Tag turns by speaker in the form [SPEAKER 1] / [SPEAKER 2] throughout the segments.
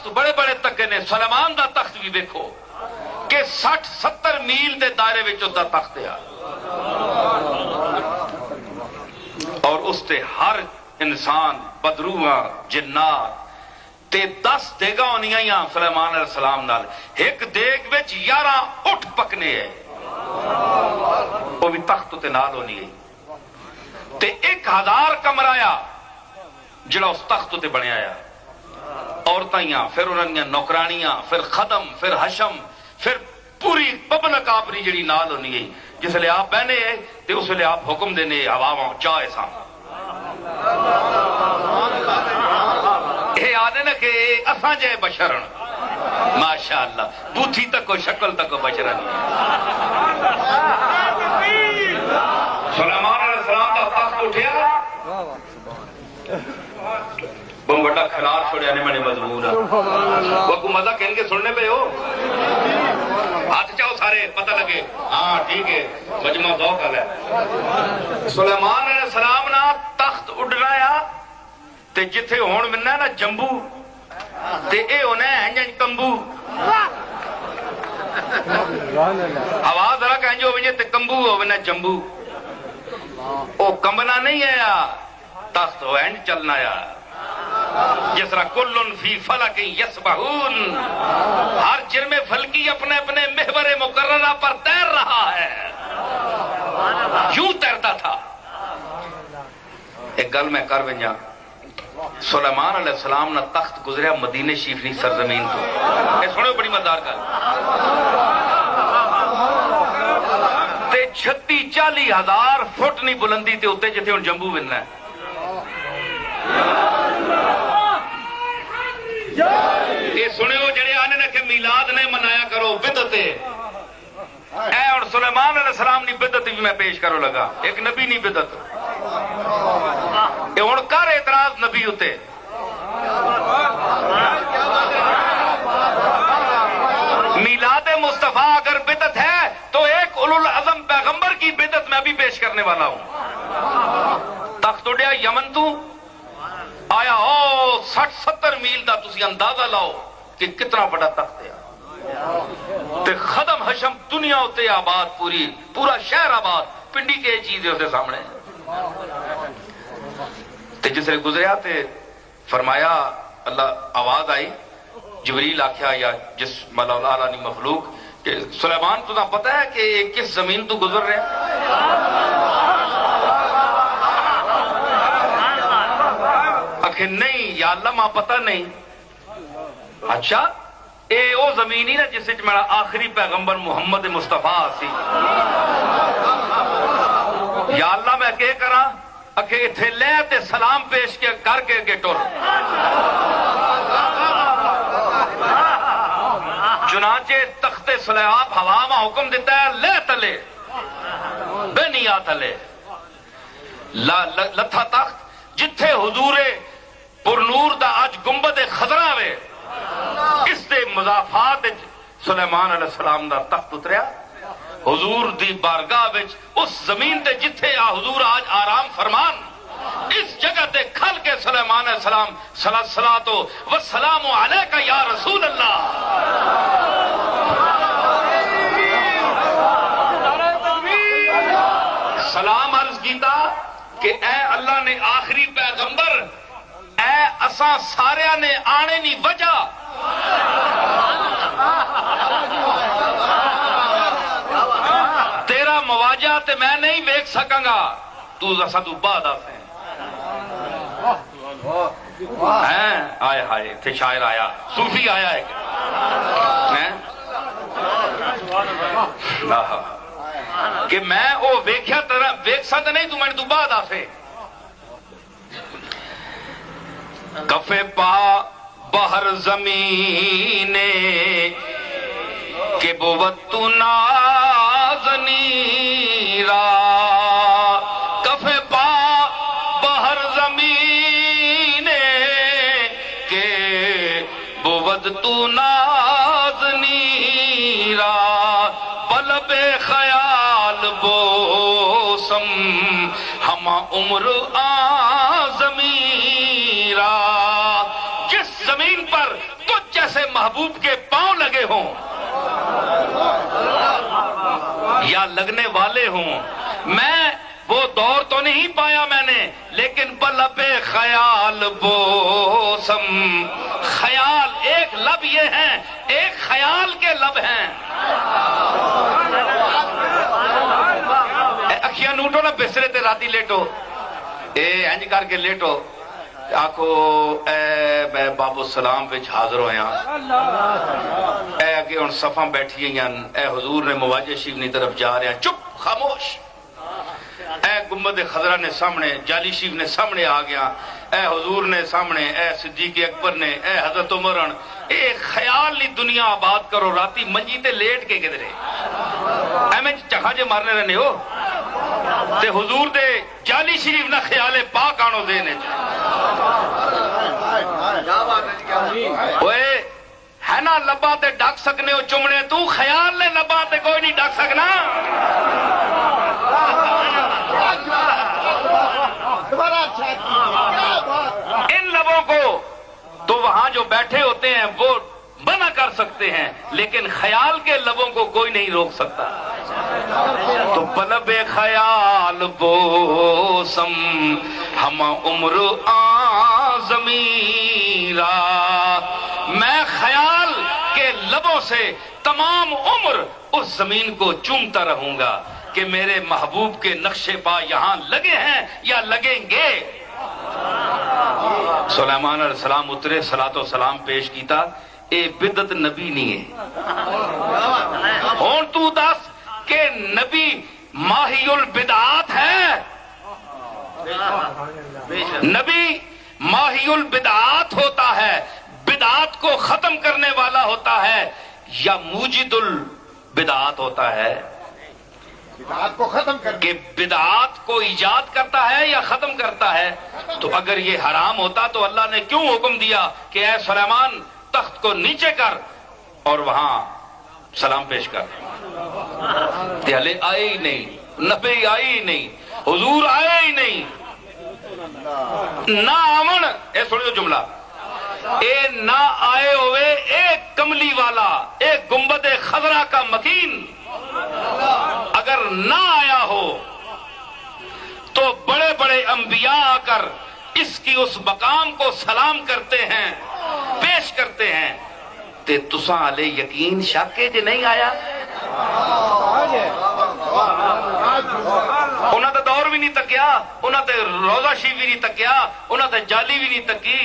[SPEAKER 1] تخت بڑے بڑے تکے نے. سلیمان دا تخت بھی دیکھو کہ 60-70 میل دے دائرے وچ دا تخت ہے اور اس تے ہر انسان بدروہاں جنات تے 10 دیگاں ہونیاں سلیمان علیہ السلام نال. ایک دیگ وچ 11 اٹھ پکنے ہے وہ بھی تخت تے نال ہونی ہے. تے 1000 کمرایا جڑا اس تخت تے بنیا آیا. عورتائیاں پھر انہوں نے نوکرانیاں پھر خدم پھر حشم پھر پوری پبلک آپری جڑی نال ہونی ہے. جس لئے آپ بہنے ہیں تے اس لئے آپ حکم دینے ہواواں چاہے ساں یہ آدھے نا کہ اساں جے بشرن ماشاءاللہ بوتھی تک کو شکل تک کو بشرن. سلیمان علیہ السلام کا تخت اٹھیا بہت بڑا کھلار چھوڑیا نے میں نے مضمون وہ کو مزہ کہن کے سننے پہ ہو. ہاتھ چاہو سارے پتہ لگے ہاں ٹھیک ہے مجمع ذوق ہے. سلیمان علیہ السلام نا تخت اڈرایا تے جتھے ہون مننا نا جمبو تے اے ہونا ہے ہنجن کمبو. آواز ذرا کہیں جو ہوئے تے کمبو ہونا جمبو. او کمبنا نہیں ہے یا تخت ہو اینڈ چلنا یا جس طرح کلن فی فلک یسبحون ہر جرم فلکی اپنے اپنے محور مقررہ پر تیر رہا ہے. یوں تیرتا تھا. ایک گل میں کر ونجا سلیمان علیہ السلام نہ تخت گزریا مدینے شریف سرزمین کو. اے سنو بڑی مزدار گل تے 36-40 ہزار فٹ نہیں بلندی تے اتے جتھے ہن جمبو بننا ہے. یہ سنے ہو جڑے آنے نے کہ میلاد نے منایا کرو بدعت اے اور سلیمان علیہ السلام نے بدعت بھی میں پیش کرو لگا. ایک نبی نہیں بدعت یہ ہن کر اعتراض نبی ہوتے میلاد مصطفیٰ اگر بدعت ہے تو ایک اولو العزم پیغمبر کی بدعت میں بھی پیش کرنے والا ہوں. تخت اڑیا یمن تو آیا 60-70 میل دا تسی اندازہ لاؤ کہ کتنا بڑا تخت ہے. تے خدم حشم دنیا ہوتے آباد پورا شہر آباد پنڈی کے چیز ہوتے سامنے. تے جس نے گزریا تے فرمایا اللہ آواز آئی جبریل آکھیا یا جس مولا اعلیٰ نے مخلوق کہ سلیمان تو نہ پتہ ہے کہ کس زمین تو گزر رہے ہیں. کہ نہیں یا اللہ ماں پتہ نہیں. اچھا اے او زمین ہی نا جس وچ میرا آخری پیغمبر محمد مصطفیٰ سی. یا اللہ میں کہ کراں اکھے اتھے لے تے سلام پیش کر کے اگے ٹر. چنانچہ تخت سلیاب ہوا میں حکم دیتا ہے لے تلے بے نیا تلے لتھا تخت جتھے حضور پر نور دا آج گنبد خضرا وے اس دے مضافات سلیمان علیہ السلام دا تخت اتریا. حضور دی بارگاہ وچ اس زمین تے جتھے حضور آج آرام فرمان اس جگہ تے کھل کے سلیمان علیہ السلام صلاۃ و سلام علیکہ یا رسول اللہ سلام عرض کیتا کہ اے اللہ نے آخری پیغمبر اے اساں سارے نے آنے نہیں وجہ تیرا مواجہ تے میں نہیں دیکھ سکاں گا تو اساں بعد آتے ہیں. آئے ہائے تھے شاعر آیا صوفی آیا ہے کہ میں او ویکھیا طرح ویکھ سکتا نہیں تو میں تو بعد آفے. کفے پا بہر زمین کہ بود تو نازنی را کفے پا بہر زمین کہ بود تو نازنی را پلب خیال بوسم ہما عمر آزمی را. جس زمین پر پر تجھ جیسے محبوب کے پاؤں لگے ہوں یا لگنے والے ہوں. میں وہ دور تو نہیں پایا میں نے، لیکن بلب خیال بوسم، خیال ایک لب یہ ہیں، ایک خیال کے لب ہیں. اکھیاں نوٹو نا بسترے تے راتی لیٹو، اے انج کر کے لیٹو، آکھو اے میں باب السلام وچ حاضر ہویا، اے اگے ہن صفاں بیٹھی ہیں، اے حضور نے مواجہ شریف کی طرف جا رہے ہیں، چپ خاموش. اے گنبد خضرا نے سامنے، جالی شریف نے سامنے آ گیا، اے حضور نے سامنے، اے صدیق اکبر نے، اے حضرت عمر، اے خیال لی دنیا آباد کرو. راتی منجی تے لیٹ کے کدھرے ایویں چکھا جے مارنے رہنے ہو تے حضور دے جالی شریف نہ خیال پاک آنو دینے اوئے ہے نا لبا تے ڈک سکنے ہو چمڑے، تو خیال نے لبا تے کوئی نہیں ڈک سکنا. ان لبوں کو تو وہاں جو بیٹھے ہوتے ہیں وہ منع کر سکتے ہیں، لیکن خیال کے لبوں کو کوئی نہیں روک سکتا. تو بلب خیال بوسم ہم عمر ضمیرا، میں خیال کے لبوں سے تمام عمر اس زمین کو چومتا رہوں گا کہ میرے محبوب کے نقشے پا یہاں لگے ہیں یا لگیں گے. سلیمان علیہ السلام اترے، صلاۃ و سلام پیش کیتا. اے بدت نبی نہیں ہے. ہون تو دس کہ نبی ماہی البدعات ہے؟ نبی ماہی البدعات ہوتا ہے، بدعات کو ختم کرنے والا ہوتا ہے، یا موجد البدعات ہوتا ہے؟
[SPEAKER 2] بدعات کو ختم کر
[SPEAKER 1] کہ بدعات کو ایجاد کرتا ہے یا ختم کرتا ہے. تو اگر یہ حرام ہوتا تو اللہ نے کیوں حکم دیا کہ اے سلیمان تخت کو نیچے کر اور وہاں سلام پیش کر؟ ہلے آئے ہی نہیں، نبی آئے ہی نہیں، حضور آئے ہی نہیں. نہ آمن اے سنو جملہ، اے نہ آئے ہوئے ایک کملی والا، ایک گنبد خضرا کا مکین اگر نہ آیا ہو تو بڑے بڑے انبیاء آ کر اس کی اس مقام کو سلام کرتے ہیں، پیش کرتے ہیں. تے تساں علی یقین شک ہے جے نہیں آیا؟ انہاں تے دور بھی نہیں تکیا، انہاں تے روضہ شریف بھی نہیں تکیا، انہاں تے جالی بھی نہیں تکی.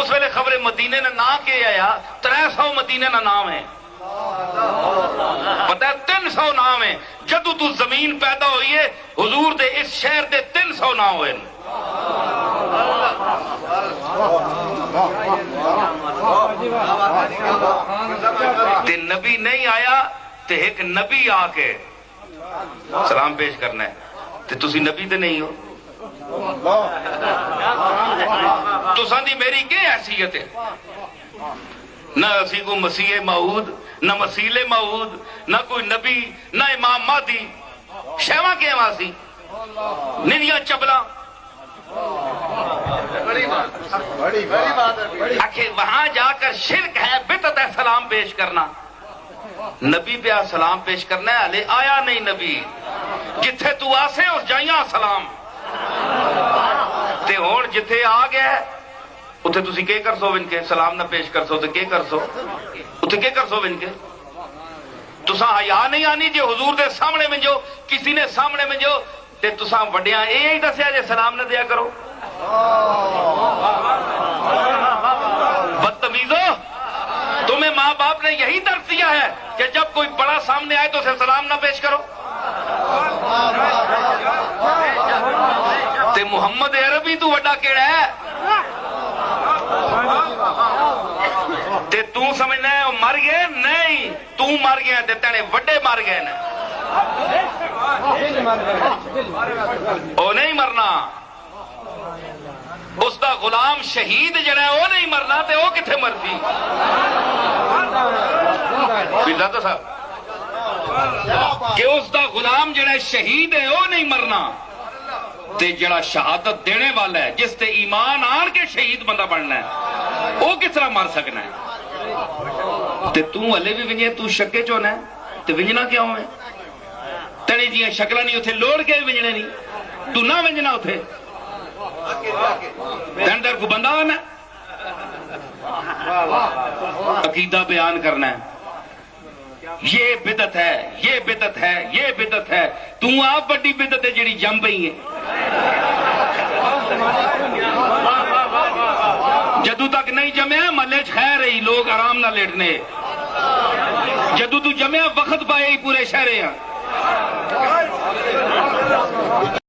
[SPEAKER 1] اس ویلے خبر مدینے نے نام کے آیا، 300 مدینے کا نام ہے، پتہ ہے 300 نام ہے. جدو تو زمین پیدا ہوئی ہے حضور دے اس شہر دے 300 نام ہوئے. تے نبی نہیں آیا تے ایک نبی آ کے سلام پیش کرنا ہے، تے تسی نبی تے نہیں ہو. تساں دی میری کیا حیثیت ہے؟ نہ اسی کو مسیح موعود، نہ مسیل موعود، نہ کوئی نبی، نہ امام مہدی. شیواں کے واسی ندیاں چبلا آخر وہاں جا کر شرک ہے، بدعت ہے سلام پیش کرنا. نبی پہ سلام پیش کرنا ہے، ہلے آیا نہیں نبی. جتھے تو آسے اس جائیاں سلام تے ہون جتھے آ گیا اتھے تسی کے کر سو ان کے سلام نہ پیش کر سو تے کے کر سو اتھے کے کر سو ان کے. تساں حیا نہیں آنی جے حضور دے سامنے میں جو کسی نے سامنے میں جو تے تساں وڈیاں اے ہی دسیا جے سلام نہ دیا کرو. بدتمیزو، تمہیں ماں باپ نے یہی درس دیا ہے کہ جب کوئی بڑا سامنے آئے تو اسے سلام نہ پیش کرو. تے محمد عربی تو وڈا کیڑا ہے؟ تے تو سمجھنا ہے وہ مر گئے؟ نہیں، تو مر گیا تے تینے وڈے مر گئے نا. وہ نہیں مرنا. اس دا غلام شہید جڑا ہے وہ نہیں مرنا تے وہ کتھے مرتی؟ تو صاحب کہ اس دا غلام جڑا ہے شہید ہے وہ نہیں مرنا تے جڑا شہادت دینے والا ہے جس تے ایمان آن کے شہید بندہ بننا ہے وہ کس طرح مر سکنا ہے؟ تے تو ہلے بھی ونجے تو شکے چونا ہے تے ونجنا کیوں ہے؟ تڑی جیاں شکلہ نہیں اتھے لوڑ کے ونجنے نہیں تو نہ ونجنا اتھے تندر کو بندہ آنا عقیدہ بیان کرنا ہے یہ بدعت ہے یہ بدعت ہے یہ بدعت ہے تو آپ بڑی بدعت ہے جڑی جم پئی ہے جدو تک نہیں جمیا محلے خیر رہی لوگ آرام نہ لیٹنے جدو تو جمیا وقت پائے ہی پورے شہرے ہیں